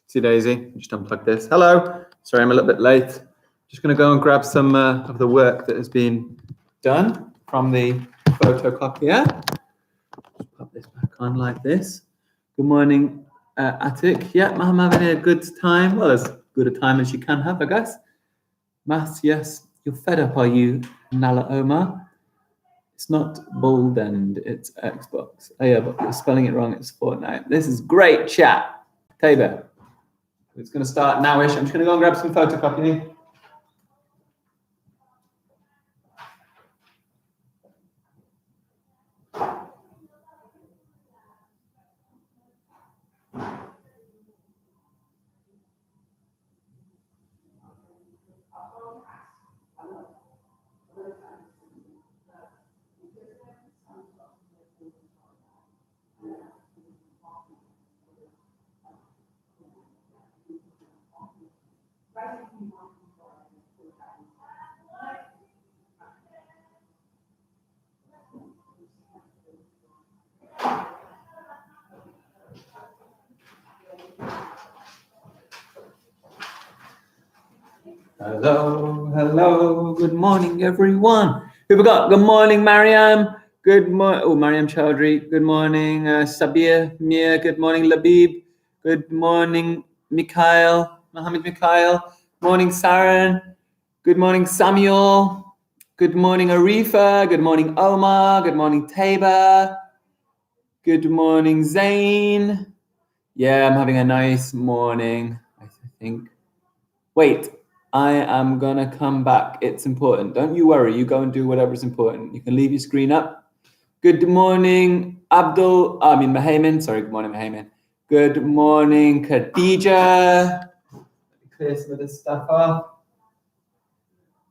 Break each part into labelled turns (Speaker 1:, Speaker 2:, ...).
Speaker 1: See Daisy, just unplug this. Hello, sorry I'm a little bit late. Just gonna go and grab some of the work that has been done from the photocopier. Just pop this back on like this. Good morning, Attic. Yeah, I'm having a good time. Well, as good a time as you can have, I guess. Maths, yes. You're fed up, are you, Nala Omar? It's not Bold End, it's Xbox. Oh yeah, but you're spelling it wrong, it's Fortnite. This is great chat. Tabor. It's going to start nowish. I'm just going to go and grab some photocopying. Hello, good morning, everyone. Who we got? Good morning, Mariam. Good morning, Mariam Chowdhury. Good morning, Sabir, Mia. Good morning, Labib. Good morning, Mohammed Mikhail. Morning, Saturn. Good morning, Samuel. Good morning, Arifa. Good morning, Omar. Good morning, Tabor. Good morning, Zain. Yeah, I'm having a nice morning, I think. Wait. I am gonna come back. It's important. Don't you worry. You go and do whatever's important. You can leave your screen up. Good morning, Mahayman. Sorry, good morning, Mahayman. Good morning, Khadija. Clear some of this stuff up.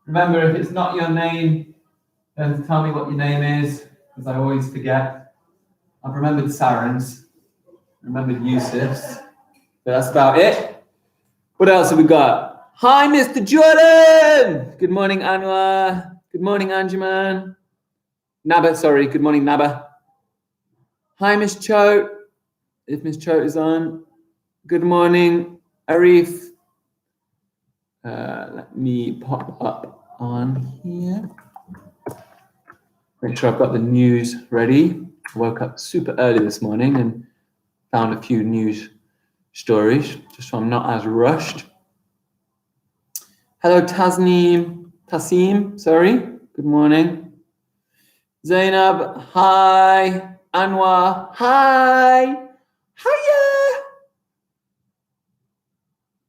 Speaker 1: Remember, if it's not your name, then tell me what your name is, because I always forget. I've remembered Saren's, remembered Yusuf's, but that's about it. What else have we got? Hi, Mr. Jordan. Good morning, Anwar. Good morning, Anjuman. Naba, sorry. Good morning, Naba. Hi, Miss Cho. If Miss Cho is on. Good morning, Arif. Let me pop up on here. Make sure I've got the news ready. I woke up super early this morning and found a few news stories, just so I'm not as rushed. Hello, Tassim, sorry. Good morning. Zainab, hi. Anwar, hi. Hiya.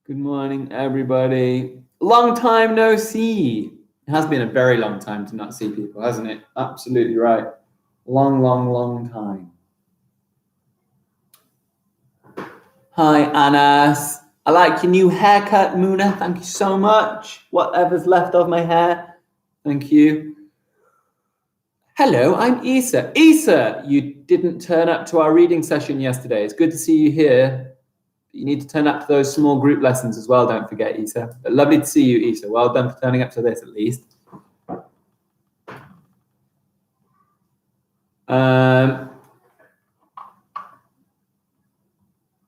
Speaker 1: Good morning, everybody. Long time no see. It has been a very long time to not see people, hasn't it? Absolutely right. Long time. Hi, Anas. I like your new haircut, Muna. Thank you so much. Whatever's left of my hair, thank you. Hello, I'm Issa. Issa, you didn't turn up to our reading session yesterday. It's good to see you here. You need to turn up to those small group lessons as well, don't forget, Issa. But lovely to see you, Issa. Well done for turning up to this, at least.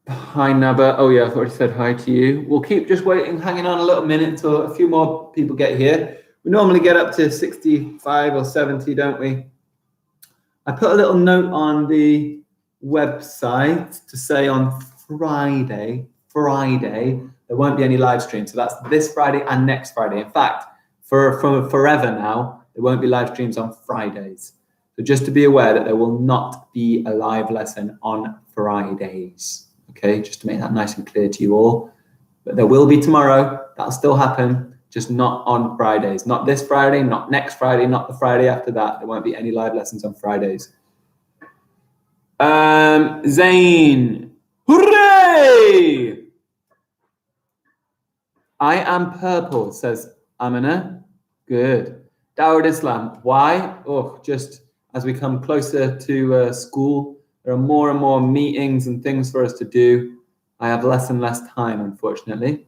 Speaker 1: Hi, Naba. Oh, yeah, I've already said hi to you. We'll keep just waiting, hanging on a little minute until a few more people get here. We normally get up to 65 or 70, don't we? I put a little note on the website to say on Friday, there won't be any live stream. So that's this Friday and next Friday. In fact, for forever now, there won't be live streams on Fridays. So just to be aware that there will not be a live lesson on Fridays. Okay, just to make that nice and clear to you all. But there will be tomorrow. That'll still happen, just not on Fridays. Not this Friday, not next Friday, not the Friday after that. There won't be any live lessons on Fridays. Zain. Hooray! I am purple, says Amina. Good. Dawud Islam. Why? Oh, just as we come closer to school, there are more and more meetings and things for us to do. I have less and less time, unfortunately.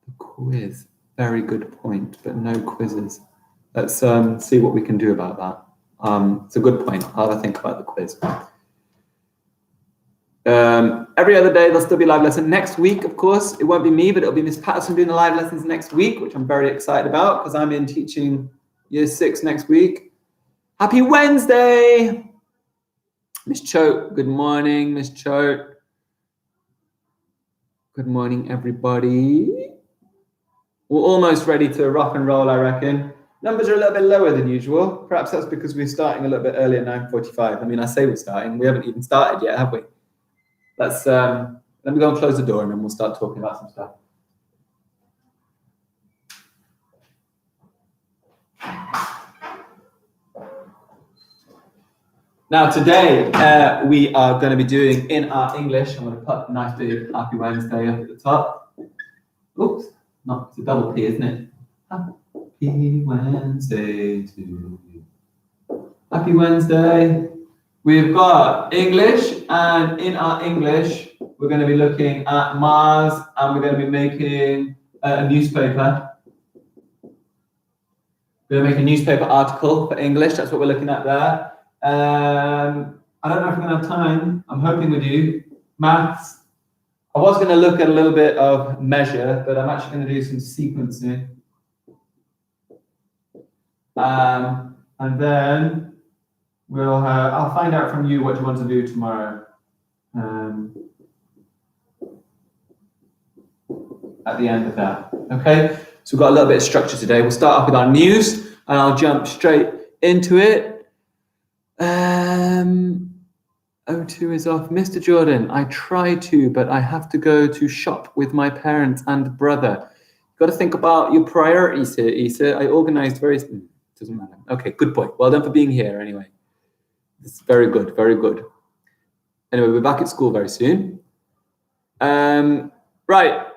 Speaker 1: The quiz. Very good point, but no quizzes. Let's see what we can do about that. It's a good point. I'll have a think about the quiz. Every other day, there'll still be live lesson. Next week, of course, it won't be me, but it'll be Miss Patterson doing the live lessons next week, which I'm very excited about because I'm in teaching Year 6 next week. Happy Wednesday! Miss Choate, good morning, Miss Choate. Good morning, everybody. We're almost ready to rock and roll, I reckon. Numbers are a little bit lower than usual. Perhaps that's because we're starting a little bit early at 9:45. I mean, I say we're starting. We haven't even started yet, have we? Let's let me go and close the door and then we'll start talking about some stuff. Now today we are going to be doing in our English. I'm going to put a nice big Happy Wednesday up at the top. Oops, no, it's a double P, isn't it? Happy Wednesday to you. Happy Wednesday. We've got English, and in our English, we're going to be looking at Mars, and we're going to be making a newspaper. We're going to make a newspaper article for English. That's what we're looking at there. I don't know if we're going to have time. I'm hoping we do. Maths. I was going to look at a little bit of measure, but I'm actually going to do some sequencing. And then we'll have, I'll find out from you what you want to do tomorrow. At the end of that. Okay, so we've got a little bit of structure today. We'll start off with our news, and I'll jump straight into it. O2 is off. Mr. Jordan, I try to, but I have to go to shop with my parents and brother. You've got to think about your priorities here, Issa. I organized very... Doesn't matter. Okay, good point. Well done for being here anyway. It's very good, very good. Anyway, we're back at school very soon. Right.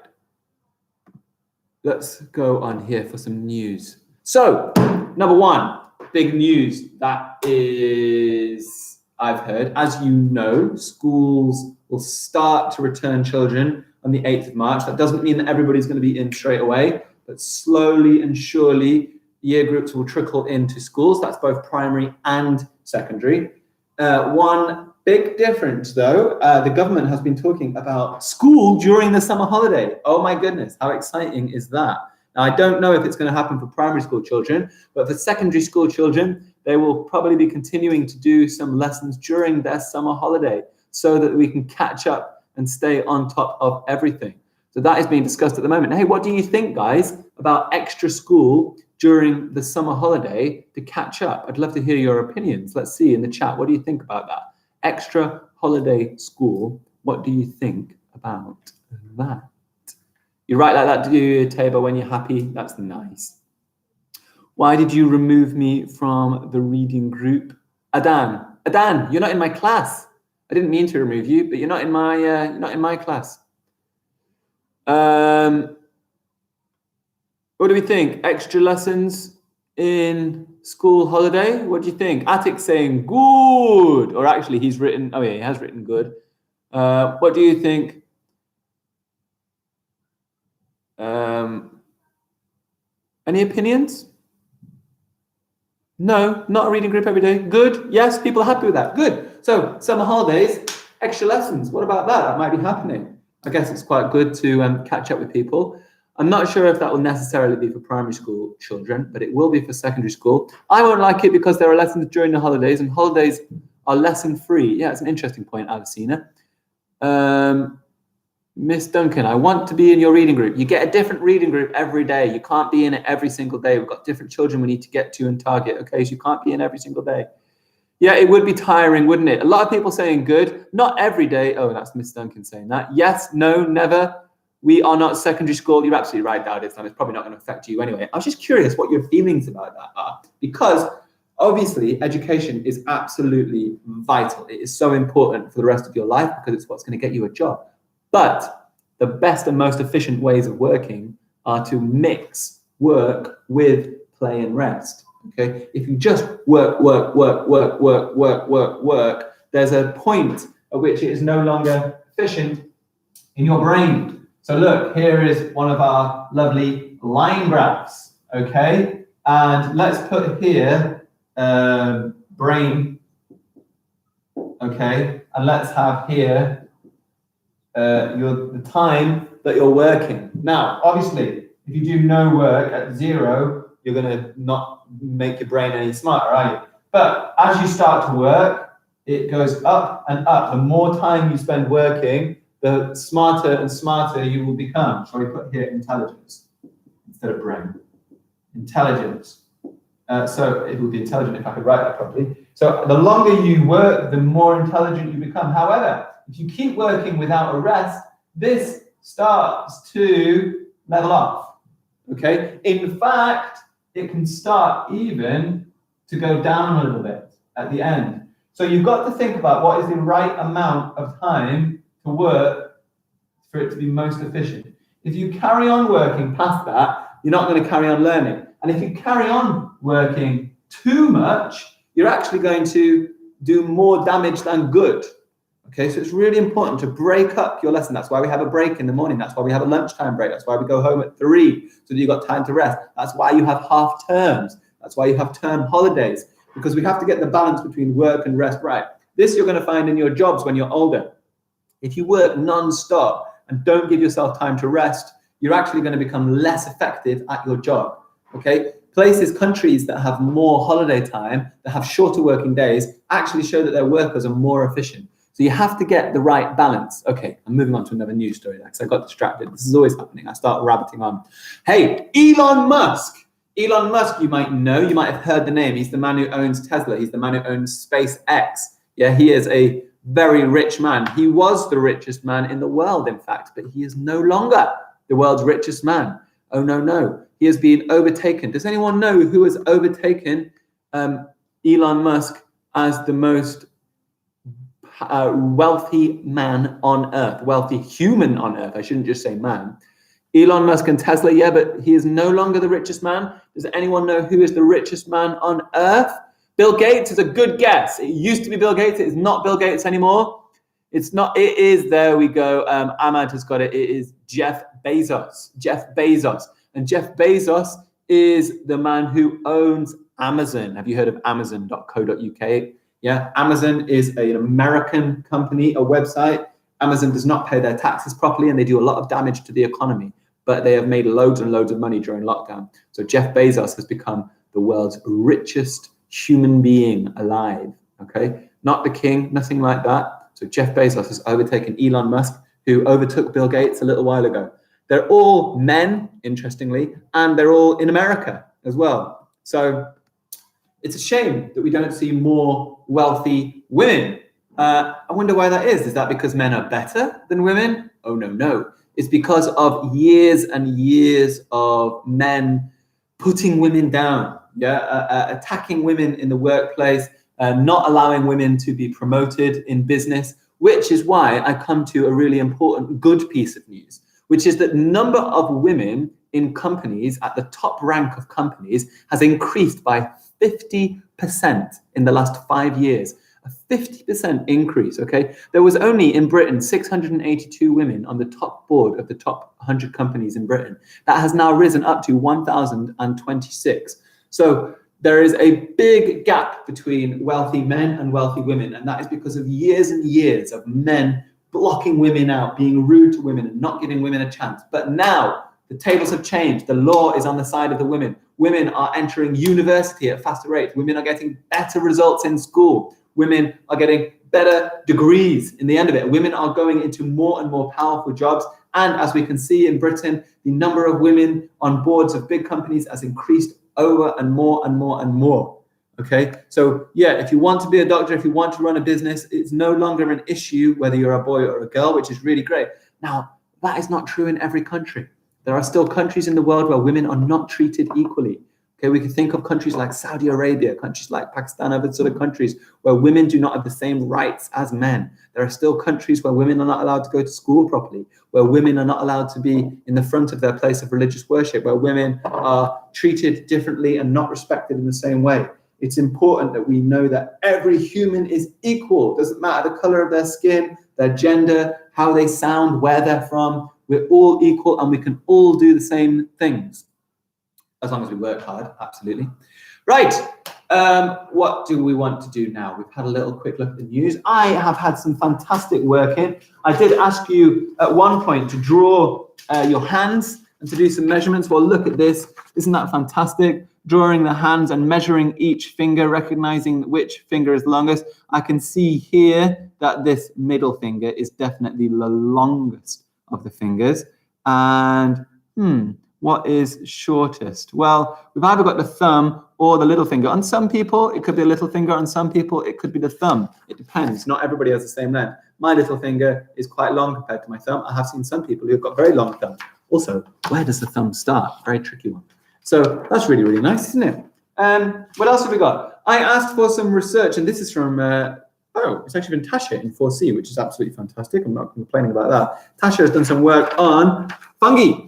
Speaker 1: Let's go on here for some news. So, number one, big news that is, I've heard, as you know, schools will start to return children on the 8th of March. That doesn't mean that everybody's going to be in straight away, but slowly and surely, year groups will trickle into schools. That's both primary and secondary. One big difference, though, the government has been talking about school during the summer holiday. Oh my goodness, how exciting is that? Now, I don't know if it's going to happen for primary school children, but for secondary school children, they will probably be continuing to do some lessons during their summer holiday so that we can catch up and stay on top of everything. So that is being discussed at the moment. Hey, what do you think, guys, about extra school during the summer holiday to catch up? I'd love to hear your opinions. Let's see in the chat. What do you think about that? Extra holiday school. What do you think about that? You write like that, do you, Tabor, when you're happy? That's nice. Why did you remove me from the reading group? Adan, you're not in my class. I didn't mean to remove you, but you're not in my class. What do we think? Extra lessons in school holiday? What do you think? Atik's saying good, or actually he's written, oh yeah, he has written good. What do you think? Any opinions? No, not a reading group every day. Good. Yes, people are happy with that. Good. So summer holidays, extra lessons. What about that? That might be happening. I guess it's quite good to catch up with people. I'm not sure if that will necessarily be for primary school children, but it will be for secondary school. I won't like it because there are lessons during the holidays, and holidays are lesson free. Yeah, it's an interesting point, Alicina. Miss Duncan, I want to be in your reading group. You get a different reading group every day. You can't be in it every single day. We've got different children we need to get to and target. Okay, so you can't be in every single day. Yeah, it would be tiring, wouldn't it? A lot of people saying good. Not every day. Oh, that's Miss Duncan saying that. Yes, no, never. We are not secondary school. You're absolutely right, Dowd. It's probably not going to affect you anyway. I was just curious what your feelings about that are, because obviously education is absolutely vital. It is so important for the rest of your life because it's what's going to get you a job. But the best and most efficient ways of working are to mix work with play and rest. Okay, if you just work, there's a point at which it is no longer efficient in your brain. So look, here is one of our lovely line graphs. Okay, and let's put here brain. Okay, and let's have here the time that you're working. Now, obviously, if you do no work at 0, you're going to not make your brain any smarter, are you? But as you start to work, it goes up and up. The more time you spend working, the smarter and smarter you will become. Shall we put here intelligence instead of brain? Intelligence. So it would be intelligent if I could write that properly. So the longer you work, the more intelligent you become. However, if you keep working without a rest, this starts to level off. Okay? In fact, it can start even to go down a little bit at the end. So you've got to think about what is the right amount of time to work for it to be most efficient. If you carry on working past that, you're not going to carry on learning. And if you carry on working too much, you're actually going to do more damage than good. Okay, so it's really important to break up your lesson. That's why we have a break in the morning. That's why we have a lunchtime break. That's why we go home at 3, so that you've got time to rest. That's why you have half terms. That's why you have term holidays, because we have to get the balance between work and rest right. This you're going to find in your jobs when you're older. If you work non-stop and don't give yourself time to rest, you're actually going to become less effective at your job. Okay? Places, countries that have more holiday time, that have shorter working days, actually show that their workers are more efficient. So you have to get the right balance. Okay, I'm moving on to another news story because I got distracted. This is always happening. I start rabbiting on. Hey, Elon Musk. Elon Musk, you might know, you might have heard the name. He's the man who owns Tesla. He's the man who owns SpaceX. Yeah, he is a very rich man. He was the richest man in the world, in fact, but he is no longer the world's richest man. Oh, no, no. He has been overtaken. Does anyone know who has overtaken Elon Musk as the most wealthy man on earth, wealthy human on earth? I shouldn't just say man. Elon Musk and Tesla, yeah, but he is no longer the richest man. Does anyone know who is the richest man on earth? Bill Gates is a good guess. It used to be Bill Gates. It is not Bill Gates anymore. It's not. It is. There we go. Ahmad has got it. It is Jeff Bezos. Jeff Bezos. And Jeff Bezos is the man who owns Amazon. Have you heard of Amazon.co.uk? Yeah, Amazon is an American company, a website. Amazon does not pay their taxes properly, and they do a lot of damage to the economy. But they have made loads and loads of money during lockdown. So Jeff Bezos has become the world's richest human being alive. Okay, not the king, nothing like that. So Jeff Bezos has overtaken Elon Musk, who overtook Bill Gates a little while ago. They're all men, interestingly, and they're all in America as well. So it's a shame that we don't see more wealthy women. I wonder why that is. Is that because men are better than women? Oh, no, no. It's because of years and years of men putting women down, attacking women in the workplace, not allowing women to be promoted in business, which is why I come to a really important good piece of news, which is that the number of women in companies at the top rank of companies has increased by 50% in the last 5 years. A 50% increase, okay? There was only in Britain 682 women on the top board of the top 100 companies in Britain. That has now risen up to 1,026. So there is a big gap between wealthy men and wealthy women, and that is because of years and years of men blocking women out, being rude to women and not giving women a chance. But now the tables have changed. The law is on the side of the women. Women are entering university at faster rates. Women are getting better results in school. Women are getting better degrees in the end of it. Women are going into more and more powerful jobs. And as we can see in Britain, the number of women on boards of big companies has increased over and more and more and more. Okay, so yeah, if you want to be a doctor, if you want to run a business, it's no longer an issue whether you're a boy or a girl, which is really great. Now, that is not true in every country. There are still countries in the world where women are not treated equally. Okay, we can think of countries like Saudi Arabia, countries like Pakistan, other sort of countries where women do not have the same rights as men. There are still countries where women are not allowed to go to school properly, where women are not allowed to be in the front of their place of religious worship, where women are treated differently and not respected in the same way. It's important that we know that every human is equal. Doesn't matter the color of their skin, their gender, how they sound, where they're from. We're all equal and we can all do the same things. As long as we work hard, absolutely. Right, What do we want to do now? We've had a little quick look at the news. I have had some fantastic work in. I did ask you at one point to draw your hands and to do some measurements. Well, look at this. Isn't that fantastic? Drawing the hands and measuring each finger, recognizing which finger is longest. I can see here that this middle finger is definitely the longest of the fingers. And what is shortest? Well, we've either got the thumb or the little finger. On some people, it could be a little finger. On some people, it could be the thumb. It depends. Not everybody has the same length. My little finger is quite long compared to my thumb. I have seen some people who've got very long thumbs. Also, where does the thumb start? Very tricky one. So that's really, really nice, isn't it? What else have we got? I asked for some research, and this is from, it's actually been Tasha in 4C, which is absolutely fantastic. I'm not complaining about that. Tasha has done some work on fungi.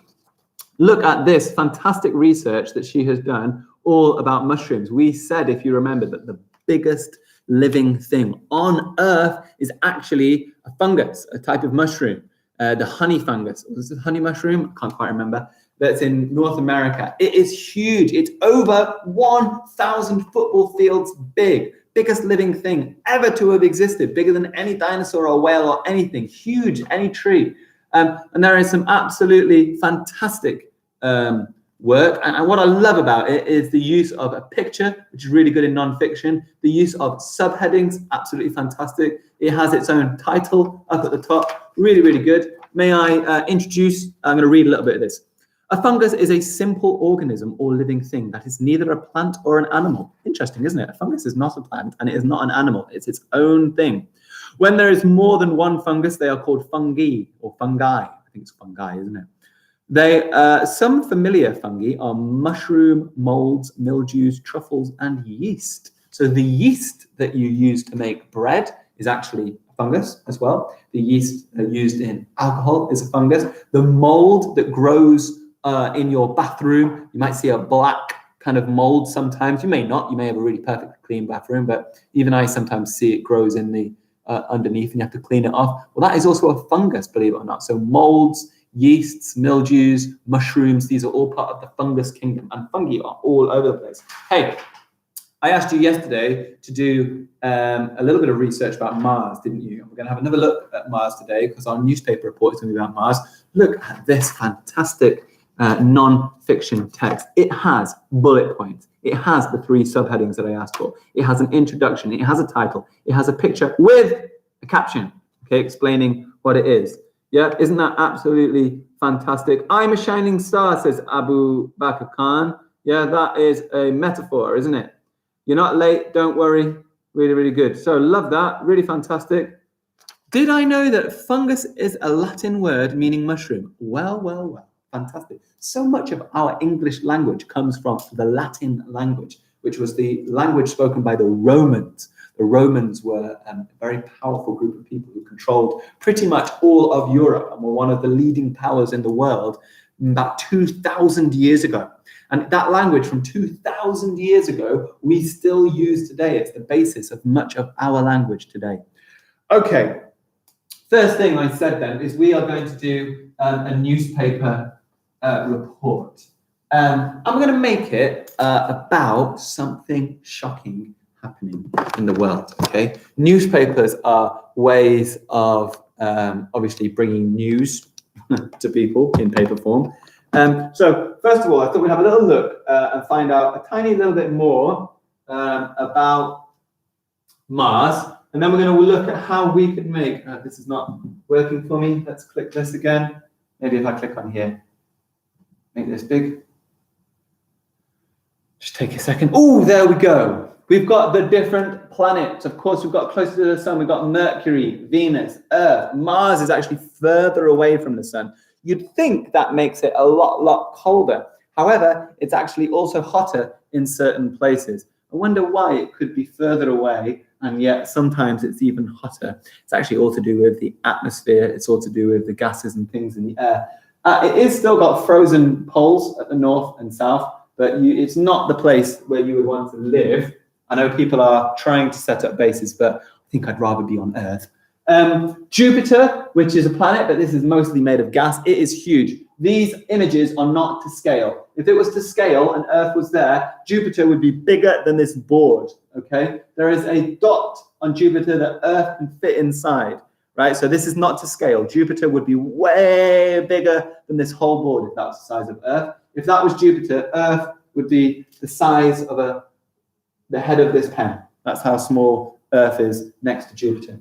Speaker 1: Look at this fantastic research that she has done all about mushrooms. We said, if you remember, that the biggest living thing on Earth is actually a fungus, a type of mushroom, the honey fungus. Was it honey mushroom? I can't quite remember. That's in North America. It is huge. It's over 1,000 football fields big. Biggest living thing ever to have existed. Bigger than any dinosaur or whale or anything. Huge, any tree. And there is some absolutely fantastic work. And what I love about it is the use of a picture, which is really good in non-fiction. The use of subheadings, absolutely fantastic. It has its own title up at the top. Really, really good. May I introduce, I'm going to read a little bit of this. A fungus is a simple organism or living thing that is neither a plant or an animal. Interesting, isn't it? A fungus is not a plant and it is not an animal. It's its own thing. When there is more than one fungus, they are called fungi or fungi. I think it's fungi, isn't it? Some familiar fungi are mushroom, molds, mildews, truffles, and yeast. So the yeast that you use to make bread is actually a fungus as well. The yeast used in alcohol is a fungus. The mold that grows in your bathroom, you might see a black kind of mold sometimes. You may not. You may have a really perfectly clean bathroom, but even I sometimes see it grows in the underneath and you have to clean it off. Well, that is also a fungus, believe it or not. So molds, yeasts, mildews, mushrooms, these are all part of the fungus kingdom, and fungi are all over the place. Hey, I asked you yesterday to do a little bit of research about Mars, didn't you? We're going to have another look at Mars today because our newspaper report is going to be about Mars. Look at this fantastic non-fiction text. It has bullet points. It has the 3 subheadings that I asked for. It has an introduction. It has a title. It has a picture with a caption, okay, explaining what it is. Yeah, isn't that absolutely fantastic? I'm a shining star, says Abu Bakr Khan. Yeah, that is a metaphor, isn't it? You're not late, don't worry. Really, really good. So love that, really fantastic. Did I know that fungus is a Latin word meaning mushroom? Well, well, well, fantastic. So much of our English language comes from the Latin language, which was the language spoken by the Romans. The Romans were a very powerful group of people who controlled pretty much all of Europe and were one of the leading powers in the world about 2,000 years ago. And that language from 2,000 years ago, we still use today. It's the basis of much of our language today. Okay, first thing I said then is we are going to do a newspaper report. I'm going to make it about something shocking happening in the world, okay? Newspapers are ways of obviously bringing news to people in paper form. So first of all, I thought we'd have a little look and find out a tiny little bit more about Mars. And then we're going to look at how we could make, this is not working for me. Let's click this again. Maybe if I click on here, make this big. Just take a second. Oh, there we go. We've got the different planets. Of course, we've got closer to the sun. We've got Mercury, Venus, Earth. Mars is actually further away from the sun. You'd think that makes it a lot colder. However, it's actually also hotter in certain places. I wonder why it could be further away, and yet sometimes it's even hotter. It's actually all to do with the atmosphere. It's all to do with the gases and things in the air. It is still got frozen poles at the north and south, but it's not the place where you would want to live. I know people are trying to set up bases, but I think I'd rather be on Earth. Jupiter, which is a planet, but this is mostly made of gas, it is huge. These images are not to scale. If it was to scale and Earth was there, Jupiter would be bigger than this board, okay? There is a dot on Jupiter that Earth can fit inside, right? So this is not to scale. Jupiter would be way bigger than this whole board if that was the size of Earth. If that was Jupiter, Earth would be the size of the head of this pen. That's how small Earth is next to Jupiter.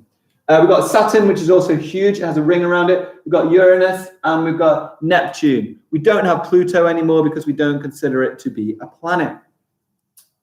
Speaker 1: We've got Saturn, which is also huge. It has a ring around it. We've got Uranus and we've got Neptune. We don't have Pluto anymore because we don't consider it to be a planet.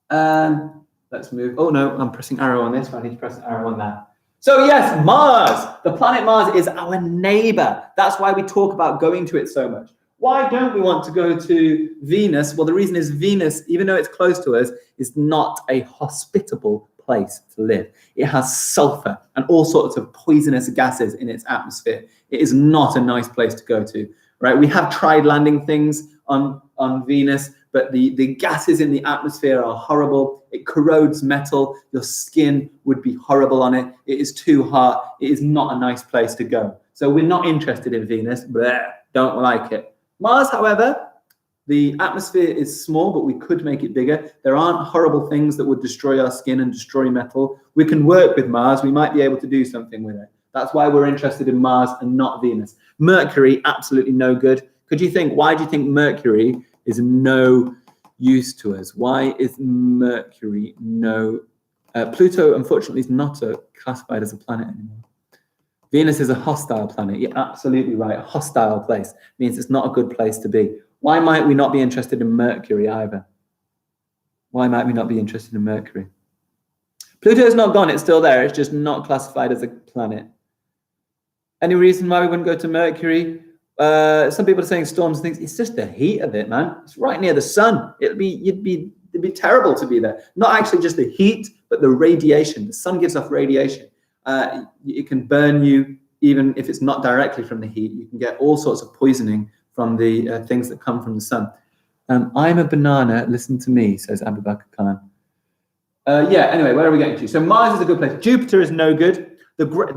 Speaker 1: Let's move. Oh no, I'm pressing arrow on this. I need to press an arrow on that. So yes, Mars. The planet Mars is our neighbor. That's why we talk about going to it so much. Why don't we want to go to Venus? Well, the reason is Venus, even though it's close to us, is not a hospitable place to live. It has sulfur and all sorts of poisonous gases in its atmosphere. It is not a nice place to go to, right? We have tried landing things on Venus, but the gases in the atmosphere are horrible. It corrodes metal. Your skin would be horrible on it. It is too hot. It is not a nice place to go. So we're not interested in Venus. Bleh, don't like it. Mars, however, the atmosphere is small, but we could make it bigger. There aren't horrible things that would destroy our skin and destroy metal. We can work with Mars. We might be able to do something with it. That's why we're interested in Mars and not Venus. Mercury, absolutely no good. Could you think, why do you think Mercury is no use to us? Why is Mercury no... Pluto, unfortunately, is not classified as a planet anymore. Venus is a hostile planet. You're absolutely right. A hostile place means it's not a good place to be. Why might we not be interested in Mercury either? Why might we not be interested in Mercury? Pluto is not gone. It's still there. It's just not classified as a planet. Any reason why we wouldn't go to Mercury? Some people are saying storms and things. It's just the heat of it, man. It's right near the sun. It'd be terrible to be there. Not actually just the heat, but the radiation. The sun gives off radiation. It can burn you even if it's not directly from the heat. You can get all sorts of poisoning from the things that come from the sun. I'm a banana, listen to me, says Abu Bakr Khan. Anyway, where are we getting to? So Mars is a good place. Jupiter is no good.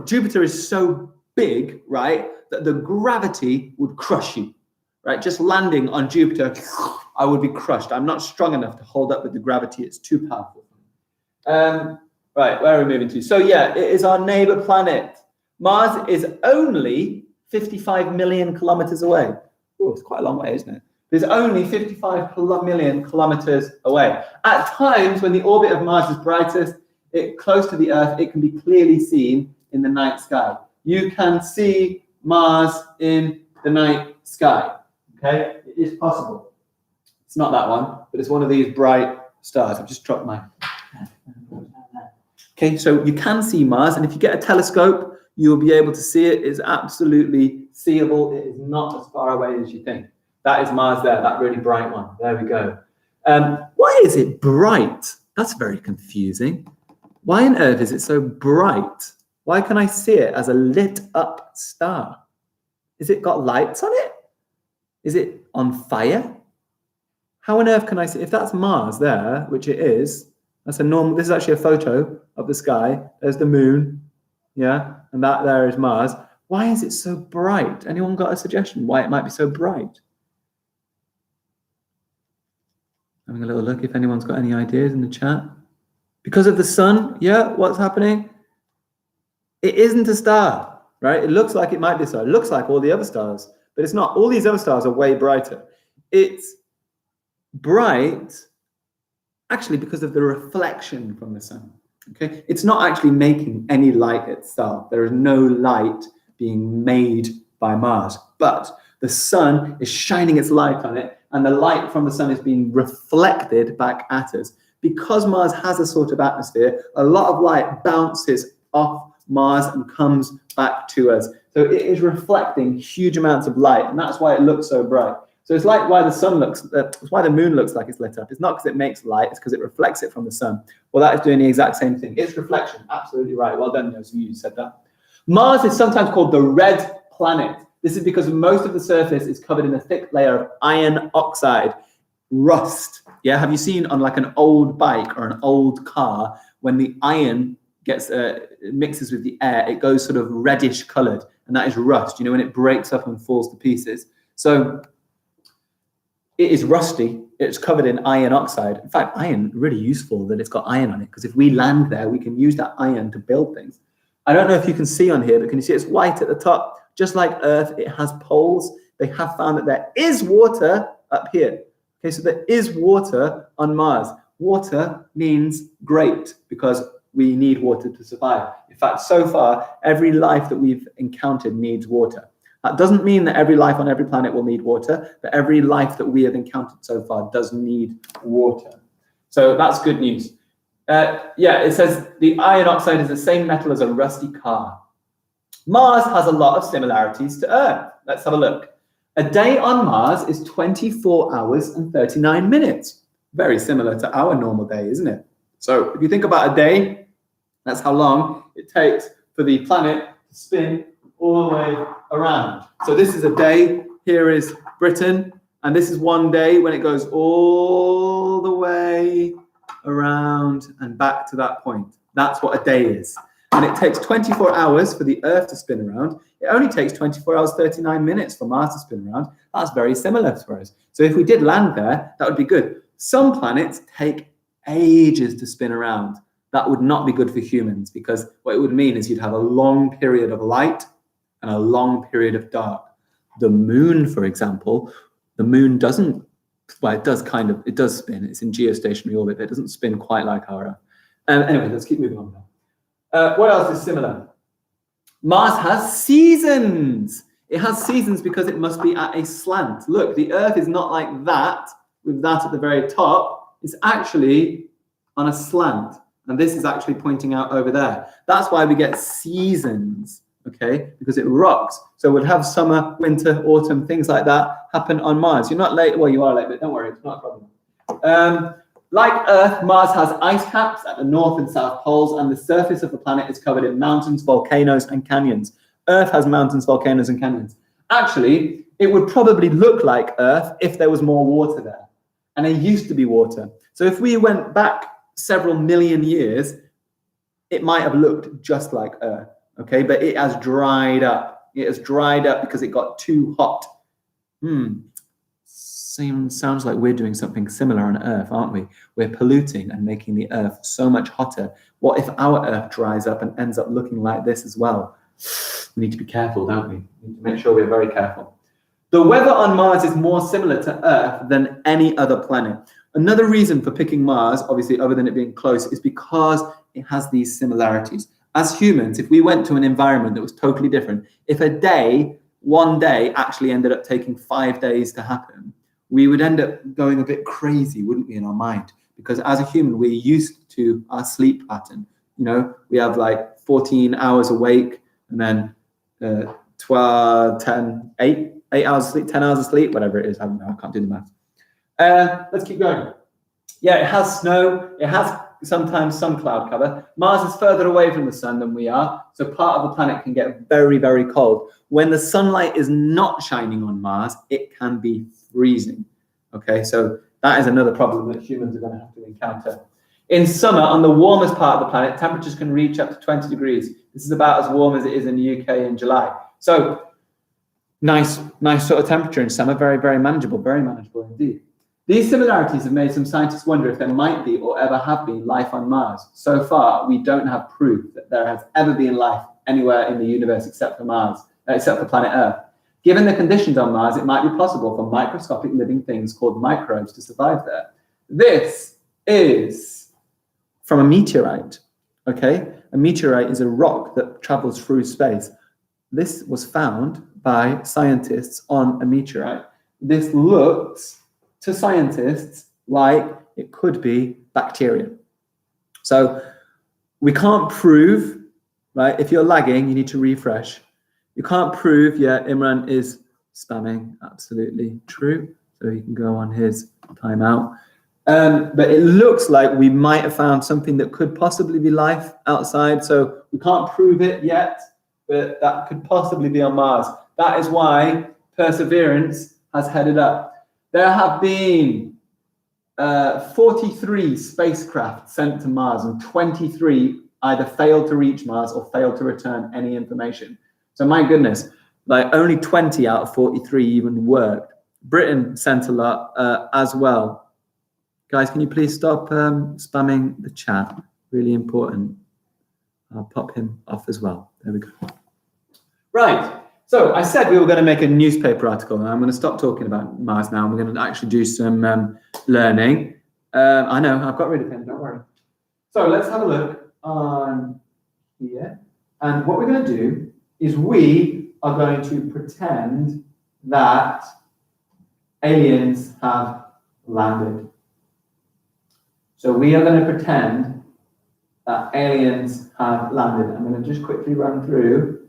Speaker 1: Jupiter is so big, right, that the gravity would crush you, right? Just landing on Jupiter, I would be crushed. I'm not strong enough to hold up with the gravity. It's too powerful. Right, where are we moving to? So yeah, it is our neighbor planet. Mars is only 55 million kilometers away. Oh, it's quite a long way, isn't it? It's only 55 million kilometers away. At times, when the orbit of Mars is brightest, close to the Earth, it can be clearly seen in the night sky. You can see Mars in the night sky. Okay, it is possible. It's not that one, but it's one of these bright stars. I've just dropped my... Okay, so you can see Mars, and if you get a telescope, you'll be able to see it. It's absolutely seeable. It is not as far away as you think. That is Mars there, that really bright one. There we go. Why is it bright? That's very confusing. Why on earth is it so bright? Why can I see it as a lit up star? Is it got lights on it? Is it on fire? How on earth can I see? If that's Mars there, which it is, that's a normal, this is actually a photo of the sky. There's the moon, yeah, and that there is Mars. Why is it so bright? Anyone got a suggestion why it might be so bright? Having a little look if anyone's got any ideas in the chat. Because of the sun, yeah, what's happening? It isn't a star, right? It looks like it might be a star. It looks like all the other stars, but it's not. All these other stars are way brighter. It's bright actually because of the reflection from the sun. Okay, it's not actually making any light itself. There is no light being made by Mars, but the sun is shining its light on it, and the light from the sun is being reflected back at us. Because Mars has a sort of atmosphere, a lot of light bounces off Mars and comes back to us. So it is reflecting huge amounts of light, and that's why it looks so bright. So it's like why the sun looks, it's why the moon looks like it's lit up. It's not because it makes light, it's because it reflects it from the sun. Well, that is doing the exact same thing. It's reflection, absolutely right. Well done, those of you who said that. Mars is sometimes called the red planet. This is because most of the surface is covered in a thick layer of iron oxide, rust. Yeah, have you seen on like an old bike or an old car when the iron gets mixes with the air, it goes sort of reddish colored, and that is rust, when it breaks up and falls to pieces. So it is rusty. It's covered in iron oxide. In fact, iron, really useful that it's got iron on it, because if we land there, we can use that iron to build things. I don't know if you can see on here, but can you see it's white at the top? Just like Earth, it has poles. They have found that there is water up here. Okay, so there is water on Mars. Water means great, because we need water to survive. In fact, so far, every life that we've encountered needs water. That doesn't mean that every life on every planet will need water, but every life that we have encountered so far does need water. So that's good news. It says the iron oxide is the same metal as a rusty car. Mars has a lot of similarities to Earth. Let's have a look. A day on Mars is 24 hours and 39 minutes. Very similar to our normal day, isn't it? So if you think about a day, that's how long it takes for the planet to spin all the way around. So this is a day. Here is Britain. And this is one day when it goes all the way around and back to that point. That's what a day is. And it takes 24 hours for the Earth to spin around. It only takes 24 hours, 39 minutes for Mars to spin around. That's very similar to us. So if we did land there, that would be good. Some planets take ages to spin around. That would not be good for humans, because what it would mean is you'd have a long period of light and a long period of dark. The moon, for example, the moon doesn't, well, it does spin. It's in geostationary orbit, but it doesn't spin quite like our Earth. Anyway, let's keep moving on now. What else is similar? Mars has seasons. It has seasons because it must be at a slant. Look, the Earth is not like that, with that at the very top. It's actually on a slant. And this is actually pointing out over there. That's why we get seasons, okay? Because it rocks. So we'll have summer, winter, autumn, things like that happen on Mars. You're not late. Well, you are late, but don't worry, it's not a problem. Like Earth, Mars has ice caps at the north and south poles, and the surface of the planet is covered in mountains, volcanoes, and canyons. Earth has mountains, volcanoes, and canyons. Actually, it would probably look like Earth if there was more water there. And there used to be water. So if we went back several million years, it might have looked just like Earth, okay? But it has dried up. It has dried up because it got too hot. Sounds like we're doing something similar on Earth, aren't we? We're polluting and making the Earth so much hotter. What if our Earth dries up and ends up looking like this as well? We need to be careful, don't we? We need to make sure we're very careful. The weather on Mars is more similar to Earth than any other planet. Another reason for picking Mars, obviously, other than it being close, is because it has these similarities. As humans, if we went to an environment that was totally different, if one day actually ended up taking 5 days to happen, we would end up going a bit crazy, wouldn't we, in our mind? Because as a human, we're used to our sleep pattern. We have like 14 hours awake, and then 8 hours of sleep, 10 hours of sleep, whatever it is. I don't know, I can't do the math. Let's keep going. Yeah, it has snow. It has sometimes some cloud cover. Mars is further away from the sun than we are, so part of the planet can get very, very cold. When the sunlight is not shining on Mars, it can be freezing. Okay, so that is another problem that humans are going to have to encounter. In summer, on the warmest part of the planet, temperatures can reach up to 20 degrees. This is about as warm as it is in the UK in July. So nice sort of temperature in summer, very, very manageable indeed. These similarities have made some scientists wonder if there might be or ever have been life on Mars. So far, we don't have proof that there has ever been life anywhere in the universe except for planet Earth. Given the conditions on Mars, it might be possible for microscopic living things called microbes to survive there. This is from a meteorite, okay? A meteorite is a rock that travels through space. This was found by scientists on a meteorite. This looks to scientists like it could be bacteria. So we can't prove, right? If you're lagging, you need to refresh. You can't prove, Imran is spamming, absolutely true. So he can go on his timeout. But it looks like we might have found something that could possibly be life outside. So we can't prove it yet, but that could possibly be on Mars. That is why Perseverance has headed up. There have been 43 spacecraft sent to Mars, and 23 either failed to reach Mars or failed to return any information. So my goodness, like only 20 out of 43 even worked. Britain sent a lot as well. Guys, can you please stop spamming the chat? Really important. I'll pop him off as well. There we go. Right. So I said we were going to make a newspaper article, and I'm going to stop talking about Mars now. And we're going to actually do some learning. I know, I've got rid of him, don't worry. So let's have a look on here. And what we're going to do is we are going to pretend that aliens have landed. So we are going to pretend that aliens have landed. I'm going to just quickly run through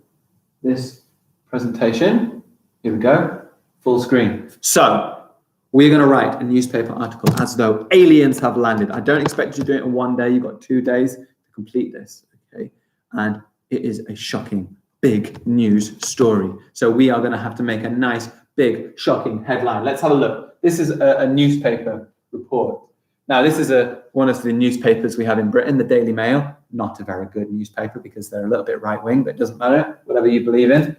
Speaker 1: this presentation. Here we go, full screen. So we're going to write a newspaper article as though aliens have landed. I don't expect you to do it in one day. You've got 2 days to complete this, okay? And it is a shocking, big news story. So we are going to have to make a nice, big, shocking headline. Let's have a look. This is a newspaper report. Now, this is one of the newspapers we have in Britain, the Daily Mail. Not a very good newspaper because they're a little bit right-wing, but it doesn't matter, whatever you believe in.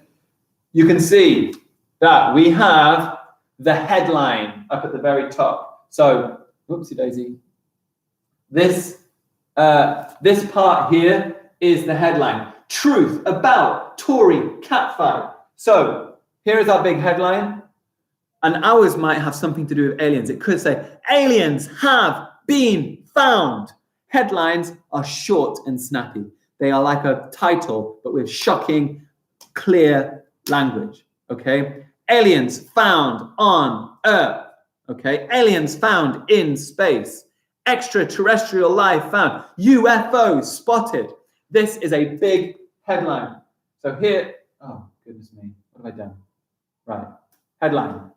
Speaker 1: You can see that we have the headline up at the very top. So, whoopsie daisy. This part here is the headline. Truth about Tory catfight. So, here is our big headline. And ours might have something to do with aliens. It could say, aliens have been found. Headlines are short and snappy. They are like a title, but with shocking, clear language, okay? Aliens found on Earth, okay? Aliens found in space. Extraterrestrial life found. UFO spotted. This is a big headline. So here, oh, goodness me, what have I done? Right, headline.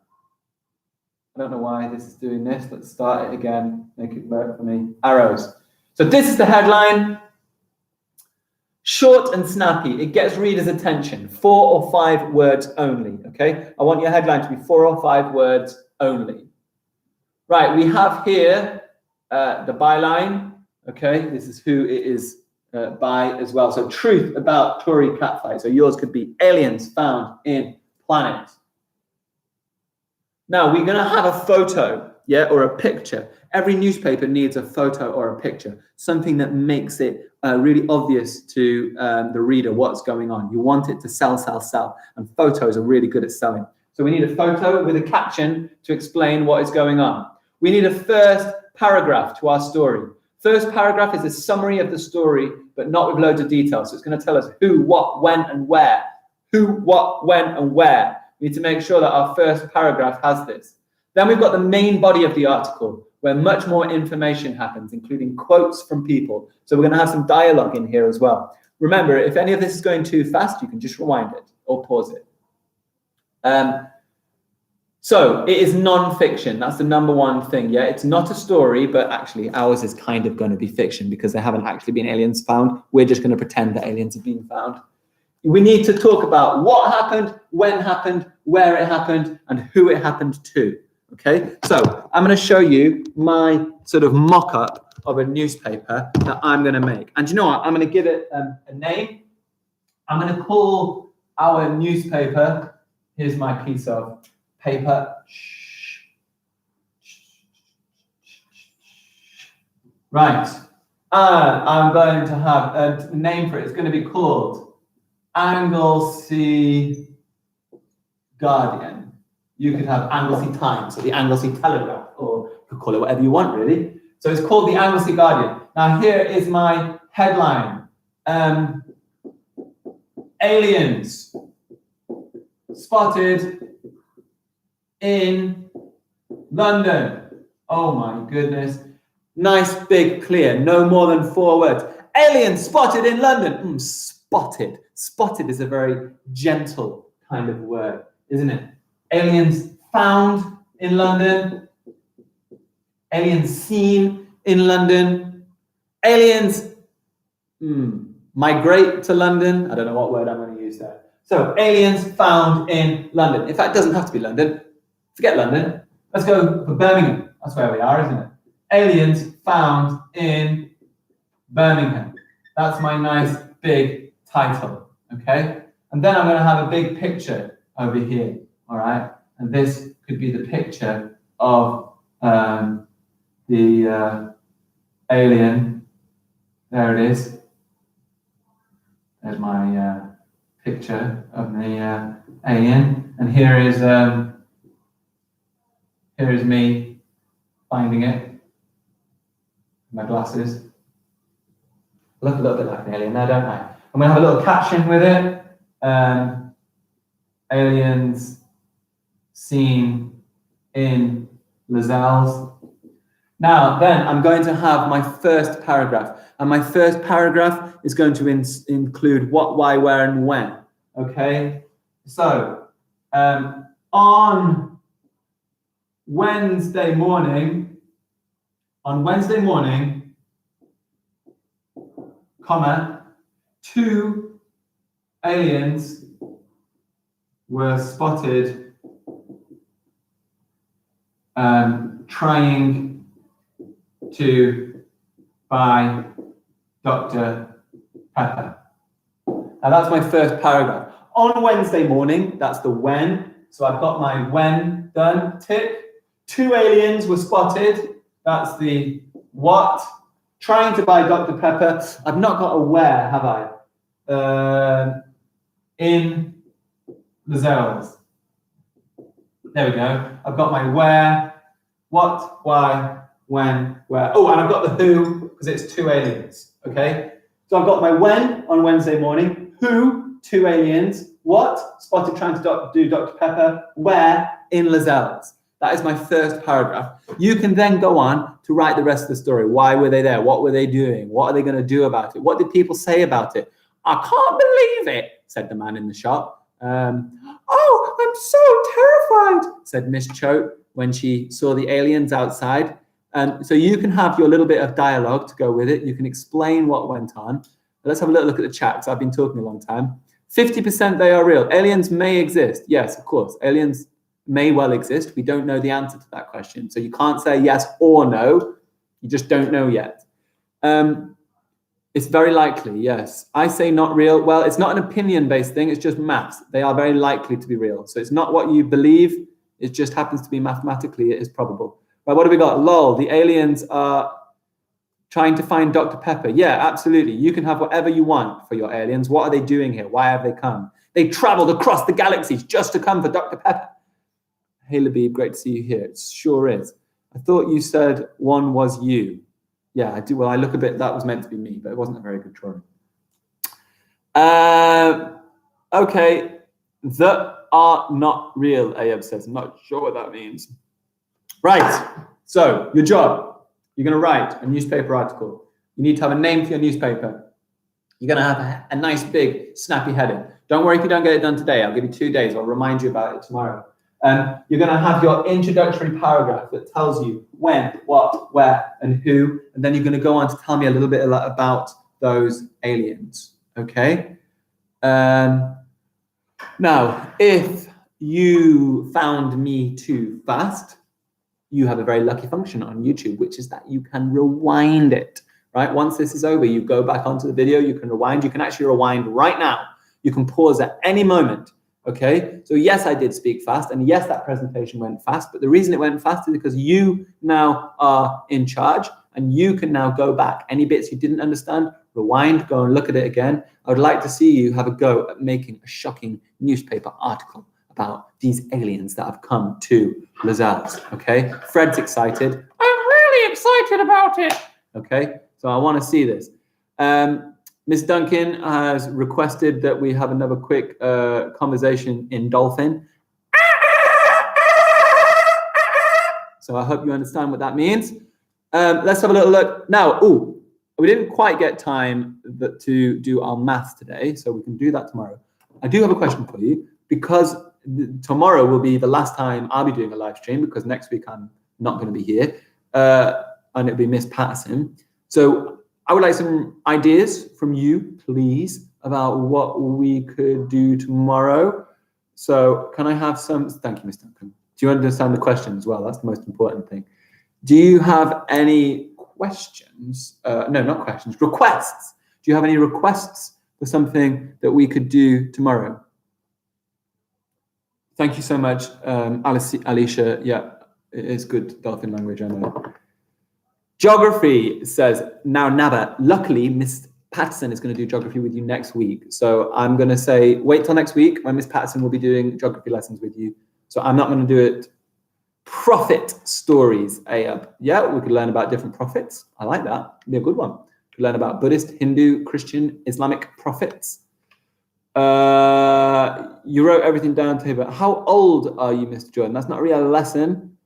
Speaker 1: I don't know why this is doing this. Let's start it again, make it work for me. Arrows. So this is the headline. Short and snappy. It gets readers' attention. 4 or 5 words only, okay? I want your headline to be 4 or 5 words only. Right, we have here the byline, okay? This is who it is by as well. So truth about Tory catfight. So yours could be aliens found in planet. Now, we're going to have a photo, yeah, or a picture. Every newspaper needs a photo or a picture, something that makes it really obvious to the reader what's going on. You want it to sell, and photos are really good at selling. So we need a photo with a caption to explain what is going on. We need a first paragraph to our story. First paragraph is a summary of the story, but not with loads of details. So it's going to tell us who, what, when, and where. Who, what, when, and where. We need to make sure that our first paragraph has this. Then we've got the main body of the article, where much more information happens, including quotes from people. So we're going to have some dialogue in here as well. Remember, if any of this is going too fast, you can just rewind it or pause it. So it is non-fiction. That's the number one thing. Yeah, it's not a story, but actually ours is kind of going to be fiction because there haven't actually been aliens found. We're just going to pretend that aliens have been found. We need to talk about what happened, when happened, where it happened, and who it happened to. Okay, so I'm going to show you my sort of mock-up of a newspaper that I'm going to make. And you know what? I'm going to give it a name. I'm going to call our newspaper, here's my piece of paper. Right. I'm going to have a name for it. It's going to be called Anglesey Guardian. You could have Anglesey Times or the Anglesey Telegraph, or you could call it whatever you want, really. So it's called the Anglesey Guardian. Now here is my headline. Aliens spotted in London. Oh my goodness. Nice, big, clear, no more than 4 words. Aliens spotted in London. Spotted. Spotted is a very gentle kind of word, isn't it? Aliens found in London. Aliens seen in London. Aliens migrate to London. I don't know what word I'm going to use there. So aliens found in London. In fact, it doesn't have to be London. Forget London. Let's go for Birmingham. That's where we are, isn't it? Aliens found in Birmingham. That's my nice big title, okay? And then I'm going to have a big picture over here, all right? And this could be the picture of the alien. There it is. There's my picture of the alien. And here is me finding it. My glasses. Look a little bit like an alien there, don't I? I'm going to have a little caption with it. Aliens seen in Lascelles. Now, then I'm going to have my first paragraph. And my first paragraph is going to include what, why, where, and when. Okay? So, on Wednesday morning, comma, 2 aliens were spotted trying to buy Dr. Pepper. Now that's my first paragraph. On Wednesday morning, that's the when. So I've got my when done, tick. 2 aliens were spotted. That's the what. Trying to buy Dr. Pepper. I've not got a where, have I? In Lascelles. There we go. I've got my where, what, why, when, where. Oh, and I've got the who, because it's 2 aliens, okay? So I've got my when on Wednesday morning, who, 2 aliens, what, spotted trying to do Dr. Pepper, where, in Lascelles. That is my first paragraph. You can then go on to write the rest of the story. Why were they there? What were they doing? What are they going to do about it? What did people say about it? I can't believe it, said the man in the shop. Oh, I'm so terrified, said Miss Choate when she saw the aliens outside. So you can have your little bit of dialogue to go with it. You can explain what went on. Let's have a little look at the chat, because I've been talking a long time. 50% they are real. Aliens may exist. Yes, of course. Aliens may well exist. We don't know the answer to that question. So you can't say yes or no. You just don't know yet. It's very likely, yes. I say not real. Well, it's not an opinion-based thing. It's just maths. They are very likely to be real. So it's not what you believe. It just happens to be mathematically, it is probable. Right, what have we got? Lol, the aliens are trying to find Dr. Pepper. Yeah, absolutely. You can have whatever you want for your aliens. What are they doing here? Why have they come? They traveled across the galaxies just to come for Dr. Pepper. Hey, Labib, great to see you here. It sure is. I thought you said one was you. Yeah, I do. Well, I look a bit, that was meant to be me, but it wasn't a very good drawing. Okay. The are not real, Ayub says. I'm not sure what that means. Right. So, your job. You're going to write a newspaper article. You need to have a name for your newspaper. You're going to have a nice, big, snappy heading. Don't worry if you don't get it done today. I'll give you 2 days. I'll remind you about it tomorrow. You're going to have your introductory paragraph that tells you when, what, where, and who, and then you're going to go on to tell me a little bit about those aliens, okay? Now, if you found me too fast, you have a very lucky function on YouTube, which is that you can rewind it, right? Once this is over, you go back onto the video, you can rewind. You can actually rewind right now. You can pause at any moment. Okay, so yes, I did speak fast, and yes, that presentation went fast, but the reason it went fast is because you now are in charge, and you can now go back. Any bits you didn't understand, rewind, go and look at it again. I would like to see you have a go at making a shocking newspaper article about these aliens that have come to Lascelles, okay? Fred's excited. I'm really excited about it. Okay, so I want to see this. Miss Duncan has requested that we have another quick conversation in Dolphin. So I hope you understand what that means. Let's have a little look. Now, we didn't quite get time to do our maths today, so we can do that tomorrow. I do have a question for you, because tomorrow will be the last time I'll be doing a live stream, because next week I'm not going to be here, and it'll be Miss Patterson. So I would like some ideas from you, please, about what we could do tomorrow. So can I have some? Thank you, Ms. Duncan. Do you understand the question as well? That's the most important thing. Do you have any questions? No, not questions, requests. Do Do you have any requests for something that we could do tomorrow? Thank you so much, Alicia. Yeah, it is good dolphin language, I know. Geography says, now Naba, luckily Miss Patterson is going to do geography with you next week. So I'm going to say, wait till next week when Miss Patterson will be doing geography lessons with you. So I'm not going to do it. Prophet stories, Ayab. Yeah, we could learn about different prophets. I like that. It'd be a good one. We could learn about Buddhist, Hindu, Christian, Islamic prophets. You wrote everything down, Tabor. How old are you, Mr. Jordan? That's not really a lesson.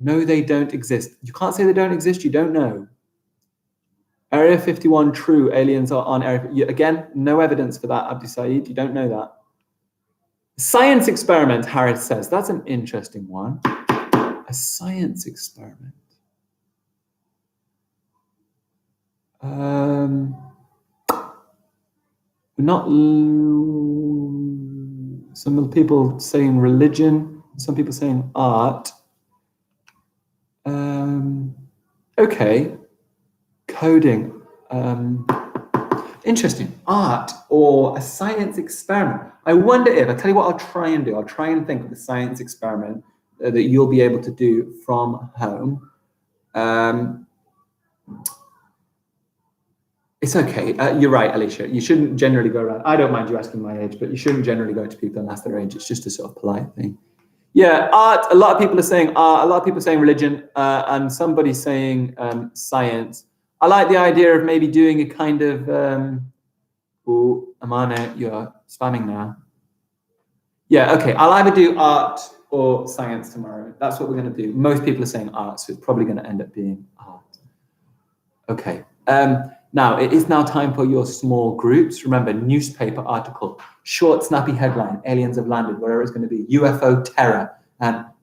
Speaker 1: No, they don't exist. You can't say they don't exist. You don't know. Area 51, true. Aliens are on Area. Again, no evidence for that, Abdi Saeed. You don't know that. Science experiment, Harris says. That's an interesting one. A science experiment. Not. Some people saying religion. Some people saying art. Okay, coding. Interesting. Art or a science experiment. I wonder if, I'll tell you what I'll try and do. I'll try and think of a science experiment that you'll be able to do from home. It's okay. You're right, Alicia. You shouldn't generally go around. I don't mind you asking my age, but you shouldn't generally go to people and ask their age. It's just a sort of polite thing. Yeah, art. A lot of people are saying art. A lot of people are saying religion, and somebody's saying science. I like the idea of maybe doing a kind of. Amane, you're spamming now. Yeah, okay. I'll either do art or science tomorrow. That's what we're going to do. Most people are saying art, so it's probably going to end up being art. Okay. Now, it is now time for your small groups. Remember, newspaper article, short, snappy headline, aliens have landed, wherever it's going to be, UFO terror,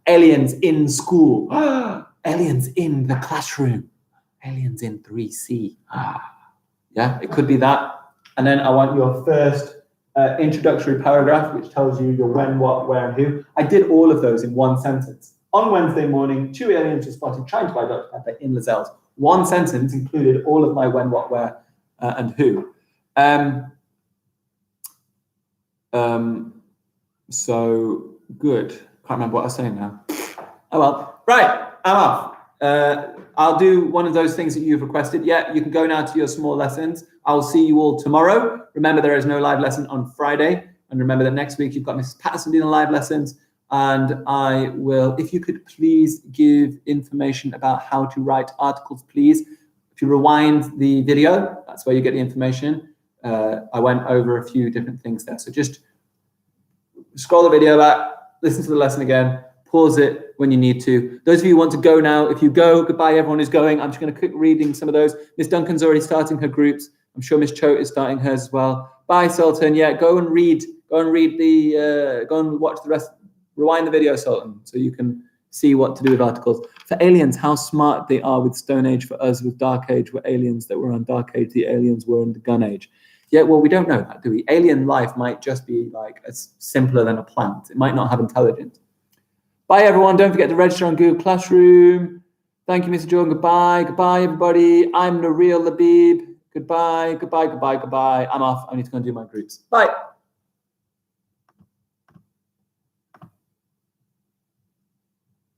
Speaker 1: aliens in school, aliens in the classroom, aliens in 3C. Yeah, it could be that. And then I want your first introductory paragraph, which tells you your when, what, where, and who. I did all of those in one sentence. On Wednesday morning, 2 aliens were spotted trying to buy Dr. Pepper in Lascelles. One sentence included all of my when, what, where, and who. So good. Can't remember what I was saying now. Oh well. Right, I'm off. I'll do one of those things that you've requested. Yeah, you can go now to your small lessons. I'll see you all tomorrow. Remember, there is no live lesson on Friday. And remember that next week you've got Mrs. Patterson doing the live lessons. And I will, if you could please give information about how to write articles, please. If you rewind the video, that's where you get the information. I went over a few different things there. So just scroll the video back, listen to the lesson again, pause it when you need to. Those of you who want to go now, if you go, goodbye everyone who's going. I'm just going to quick reading some of those. Miss Duncan's already starting her groups. I'm sure Miss Cho is starting hers as well. Bye, Sultan. Yeah, go and watch the rest. Rewind the video, Sultan, so you can see what to do with articles. For aliens, how smart they are with Stone Age. For us, with Dark Age, we're aliens that were on Dark Age. The aliens were in the Gun Age. Yeah, well, we don't know that, do we? Alien life might just be like as simpler than a plant. It might not have intelligence. Bye, everyone. Don't forget to register on Google Classroom. Thank you, Mr. Jordan. Goodbye. Goodbye, everybody. I'm Nareel Labib. Goodbye. Goodbye. Goodbye. Goodbye. I'm off. I need to go and do my groups. Bye.